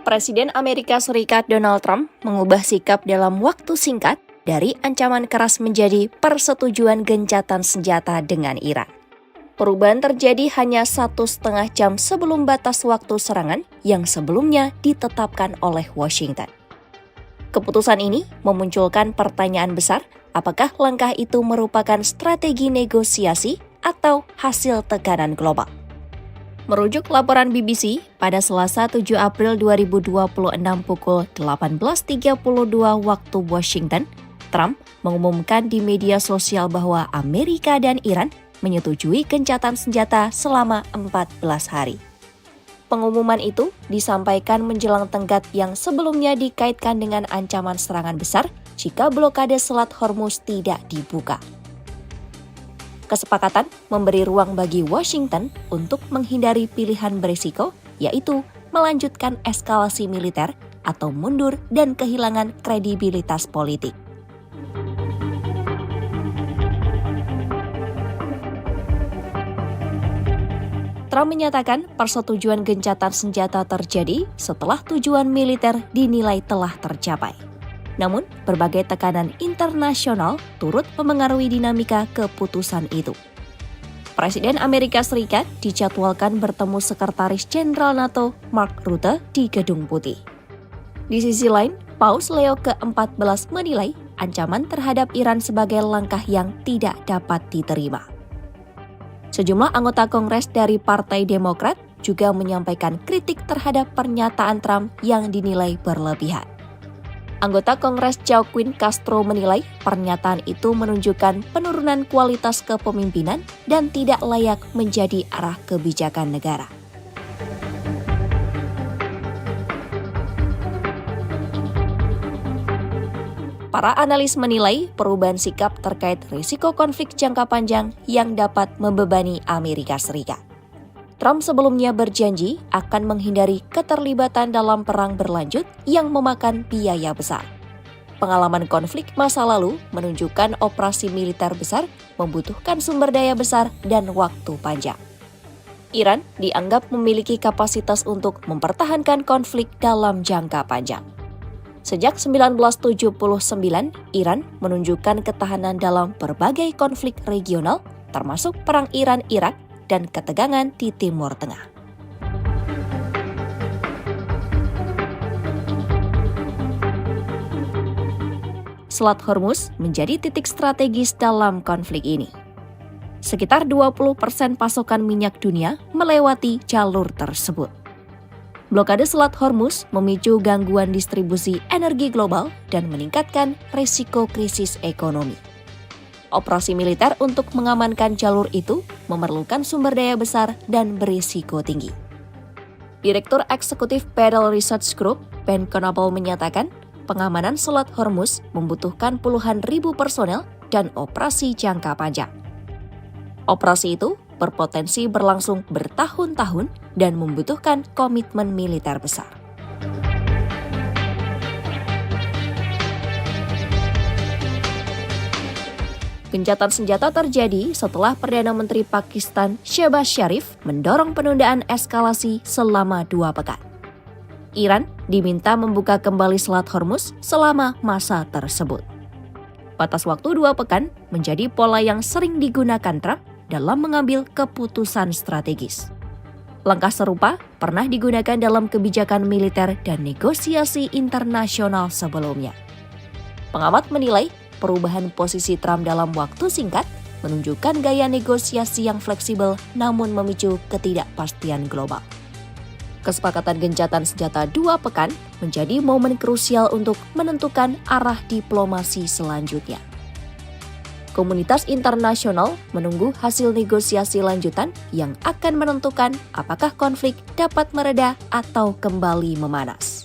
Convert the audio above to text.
Presiden Amerika Serikat Donald Trump mengubah sikap dalam waktu singkat dari ancaman keras menjadi persetujuan gencatan senjata dengan Iran. Perubahan terjadi hanya 1,5 jam sebelum batas waktu serangan yang sebelumnya ditetapkan oleh Washington. Keputusan ini memunculkan pertanyaan besar, apakah langkah itu merupakan strategi negosiasi atau hasil tekanan global? Merujuk laporan BBC, pada Selasa 7 April 2026 pukul 18.32 waktu Washington, Trump mengumumkan di media sosial bahwa Amerika dan Iran menyetujui gencatan senjata selama 14 hari. Pengumuman itu disampaikan menjelang tenggat yang sebelumnya dikaitkan dengan ancaman serangan besar jika blokade Selat Hormuz tidak dibuka. Kesepakatan memberi ruang bagi Washington untuk menghindari pilihan berisiko, yaitu melanjutkan eskalasi militer atau mundur dan kehilangan kredibilitas politik. Trump menyatakan persetujuan gencatan senjata terjadi setelah tujuan militer dinilai telah tercapai. Namun, berbagai tekanan internasional turut memengaruhi dinamika keputusan itu. Presiden Amerika Serikat dijadwalkan bertemu Sekretaris Jenderal NATO Mark Rutte di Gedung Putih. Di sisi lain, Paus Leo ke-14 menilai ancaman terhadap Iran sebagai langkah yang tidak dapat diterima. Sejumlah anggota Kongres dari Partai Demokrat juga menyampaikan kritik terhadap pernyataan Trump yang dinilai berlebihan. Anggota Kongres Joaquin Castro menilai pernyataan itu menunjukkan penurunan kualitas kepemimpinan dan tidak layak menjadi arah kebijakan negara. Para analis menilai perubahan sikap terkait risiko konflik jangka panjang yang dapat membebani Amerika Serikat. Trump sebelumnya berjanji akan menghindari keterlibatan dalam perang berlanjut yang memakan biaya besar. Pengalaman konflik masa lalu menunjukkan operasi militer besar membutuhkan sumber daya besar dan waktu panjang. Iran dianggap memiliki kapasitas untuk mempertahankan konflik dalam jangka panjang. Sejak 1979, Iran menunjukkan ketahanan dalam berbagai konflik regional, termasuk Perang Iran-Irak, dan ketegangan di Timur Tengah. Selat Hormuz menjadi titik strategis dalam konflik ini. Sekitar 20% pasokan minyak dunia melewati jalur tersebut. Blokade Selat Hormuz memicu gangguan distribusi energi global dan meningkatkan risiko krisis ekonomi. Operasi militer untuk mengamankan jalur itu memerlukan sumber daya besar dan berisiko tinggi. Direktur Eksekutif Federal Research Group, Ben Konopel menyatakan, pengamanan Selat Hormuz membutuhkan puluhan ribu personel dan operasi jangka panjang. Operasi itu berpotensi berlangsung bertahun-tahun dan membutuhkan komitmen militer besar. Gencatan senjata terjadi setelah Perdana Menteri Pakistan Shehbaz Sharif mendorong penundaan eskalasi selama 2 pekan. Iran diminta membuka kembali Selat Hormuz selama masa tersebut. Batas waktu 2 pekan menjadi pola yang sering digunakan Trump dalam mengambil keputusan strategis. Langkah serupa pernah digunakan dalam kebijakan militer dan negosiasi internasional sebelumnya. Pengamat menilai perubahan posisi Trump dalam waktu singkat menunjukkan gaya negosiasi yang fleksibel namun memicu ketidakpastian global. Kesepakatan gencatan senjata 2 pekan menjadi momen krusial untuk menentukan arah diplomasi selanjutnya. Komunitas internasional menunggu hasil negosiasi lanjutan yang akan menentukan apakah konflik dapat mereda atau kembali memanas.